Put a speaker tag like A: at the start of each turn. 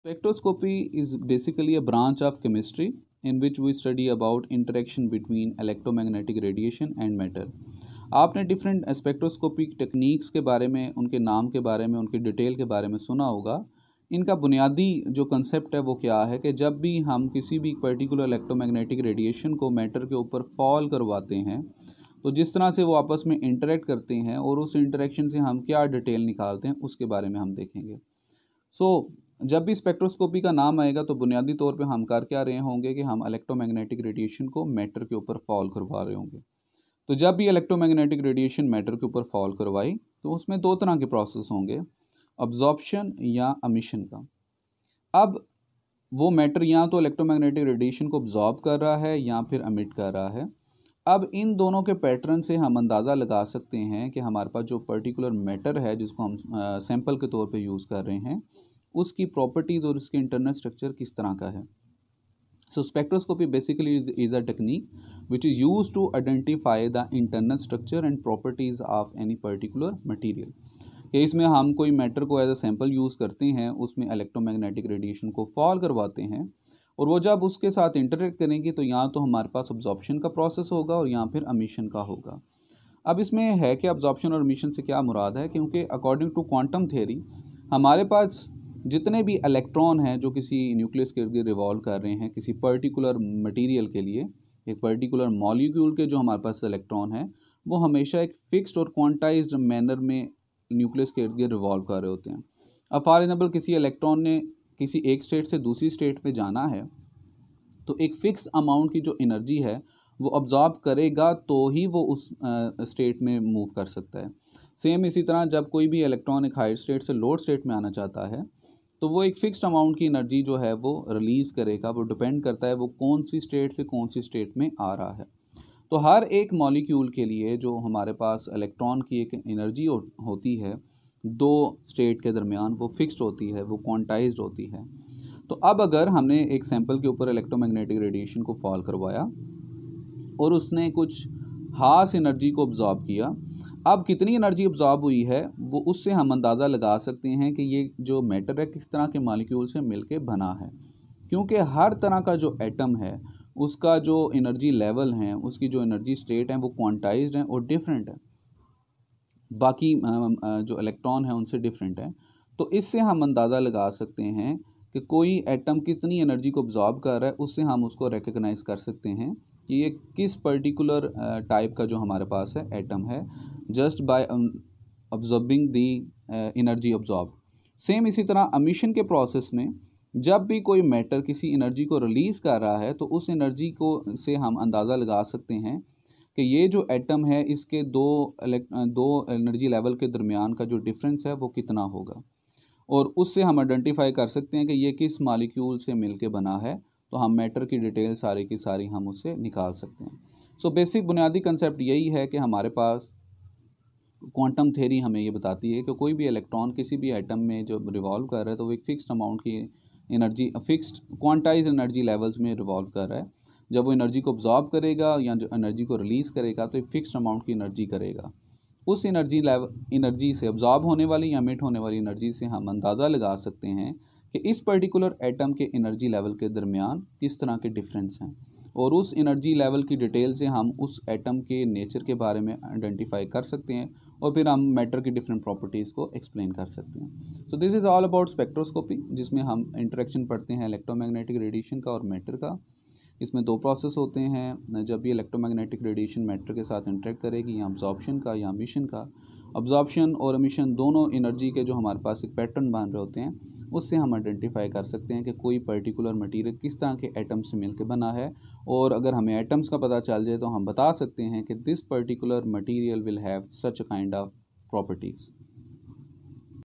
A: Spectroscopy is basically a branch of chemistry in which we study about interaction between electromagnetic radiation and matter. आपने different spectroscopic techniques के बारे में, उनके नाम के बारे में, उनकी डिटेल के बारे में सुना होगा। इनका बुनियादी जो कंसेप्ट है वो क्या है कि जब भी हम किसी भी पर्टिकुलर इलेक्ट्रोमैग्नेटिक रेडिएशन को मैटर के ऊपर फॉल करवाते हैं तो जिस तरह से वो आपस में इंटरेक्ट करते हैं और उस इंटरेक्शन से हम क्या डिटेल निकालते हैं उसके बारे में हम देखेंगे। जब भी स्पेक्ट्रोस्कोपी का नाम आएगा तो बुनियादी तौर पे हम कर क्या रहे होंगे कि हम इलेक्ट्रोमैग्नेटिक रेडिएशन को मैटर के ऊपर फॉल करवा रहे होंगे। तो जब भी इलेक्ट्रोमैग्नेटिक रेडिएशन मैटर के ऊपर फॉल करवाई तो उसमें दो तरह के प्रोसेस होंगे, अब्जॉर्प्शन या एमिशन का। अब वो मैटर या तो इलेक्ट्रोमैग्नेटिक रेडिएशन को अब्जॉर्ब कर रहा है या फिर एमिट कर रहा है। अब इन दोनों के पैटर्न से हम अंदाज़ा लगा सकते हैं कि हमारे पास जो पर्टिकुलर मैटर है जिसको हम सैंपल के तौर पे यूज़ कर रहे हैं उसकी प्रॉपर्टीज़ और उसके इंटरनल स्ट्रक्चर किस तरह का है। So spectroscopy basically is a technique which is used to identify the internal structure and properties of any particular material। कि इसमें हम कोई मैटर को एज अ सैंपल यूज़ करते हैं, उसमें इलेक्ट्रोमैग्नेटिक रेडिएशन को फॉल करवाते हैं और वो जब उसके साथ इंटरेक्ट करेंगे तो यहाँ तो हमारे पास अब्जॉर्प्शन का प्रोसेस होगा और यहाँ फिर एमिशन का होगा। अब इसमें है कि अब्जॉर्प्शन और एमिशन से क्या मुराद है, क्योंकि अकॉर्डिंग टू क्वांटम थ्योरी हमारे पास जितने भी इलेक्ट्रॉन हैं जो किसी न्यूक्लियस के इर्द गिर्द रिवॉल्व कर रहे हैं किसी पर्टिकुलर मटेरियल के लिए, एक पर्टिकुलर मॉलिक्यूल के जो हमारे पास इलेक्ट्रॉन हैं वो हमेशा एक फिक्स्ड और क्वांटाइज्ड मैनर में न्यूक्लियस के इर्द गिर्द रिवॉल्व कर रहे होते हैं। अब फॉर एग्जाम्पल किसी इलेक्ट्रॉन ने किसी एक स्टेट से दूसरी स्टेट में जाना है तो एक फिक्स अमाउंट की जो एनर्जी है वो अब्जॉर्ब करेगा तो ही वो उस स्टेट में मूव कर सकता है। सेम इसी तरह जब कोई भी इलेक्ट्रॉन एक हायर स्टेट से लोअर स्टेट में आना चाहता है तो वो एक फिक्स्ड अमाउंट की एनर्जी जो है वो रिलीज़ करेगा। वो डिपेंड करता है वो कौन सी स्टेट से कौन सी स्टेट में आ रहा है। तो हर एक मॉलिक्यूल के लिए जो हमारे पास इलेक्ट्रॉन की एक एनर्जी होती है दो स्टेट के दरमियान वो फिक्स्ड होती है, वो क्वांटाइज्ड होती है। तो अब अगर हमने एक सैंपल के ऊपर इलेक्ट्रोमैग्नेटिक रेडिएशन को फॉल करवाया और उसने कुछ खास एनर्जी को ऑब्जॉर्ब किया, अब कितनी एनर्जी ऑब्जॉर्ब हुई है वो उससे हम अंदाज़ा लगा सकते हैं कि ये जो मैटर है किस तरह के मॉलिक्यूल से मिलके बना है। क्योंकि हर तरह का जो एटम है उसका जो एनर्जी लेवल है, उसकी जो एनर्जी स्टेट है वो क्वांटाइज्ड है और डिफरेंट है, बाकी जो इलेक्ट्रॉन है उनसे डिफरेंट है। तो इससे हम अंदाज़ा लगा सकते हैं कि कोई एटम कितनी एनर्जी को ऑब्जॉर्ब कर रहा है, उससे हम उसको रिकग्नाइज़ कर सकते हैं कि ये किस पर्टिकुलर टाइप का जो हमारे पास है एटम है, just by absorbing the energy absorb. Same इसी तरह एमिशन के प्रोसेस में जब भी कोई मैटर किसी एनर्जी को रिलीज़ कर रहा है तो उस एनर्जी को से हम अंदाज़ा लगा सकते हैं कि ये जो एटम है इसके दो एनर्जी लेवल के दरमियान का जो डिफरेंस है वो कितना होगा और उससे हम आइडेंटिफाई कर सकते हैं कि ये किस मॉलिक्यूल से मिलके बना है। तो हम मैटर की डिटेल सारी की सारी हम उससे निकाल सकते हैं। सो बेसिक बुनियादी कंसेप्ट यही है कि हमारे पास क्वांटम थ्योरी हमें ये बताती है कि कोई भी इलेक्ट्रॉन किसी भी एटम में जो रिवॉल्व कर रहा है तो वो एक फ़िक्स्ड अमाउंट की energy, fixed quantize energy levels में रिवॉल्व कर रहा है। जब वो एनर्जी को ऑब्जॉर्ब करेगा या जो एनर्जी को रिलीज़ करेगा तो एक फ़िक्स्ड अमाउंट की एनर्जी करेगा। उस एनर्जी से ऑब्जॉर्ब होने वाली या एमिट होने वाली एनर्जी से हम अंदाज़ा लगा सकते हैं कि इस पर्टिकुलर एटम के एनर्जी लेवल के दरमियान किस तरह के डिफरेंस हैं और उस एनर्जी लेवल की डिटेल से हम उस एटम के नेचर के बारे में आइडेंटिफाई कर सकते हैं और फिर हम मैटर की डिफरेंट प्रॉपर्टीज़ को एक्सप्लेन कर सकते हैं। So this is all about spectroscopy, जिसमें हम इंटरेक्शन पढ़ते हैं इलेक्ट्रोमैग्नेटिक रेडिएशन का और मैटर का। इसमें दो प्रोसेस होते हैं, जब भी इलेक्ट्रोमैग्नेटिक रेडिएशन मैटर के साथ इंटरेक्ट करेगी, या अब्जॉर्प्शन का या एमिशन का। अब्जॉर्प्शन और एमिशन दोनों एनर्जी के जो हमारे पास एक पैटर्न बन रहे होते हैं उससे हम आइडेंटिफाई कर सकते हैं कि कोई पर्टिकुलर मटेरियल किस तरह के एटम से मिलकर बना है। और अगर हमें एटम्स का पता चल जाए तो हम बता सकते हैं कि this particular material will have such a kind of properties.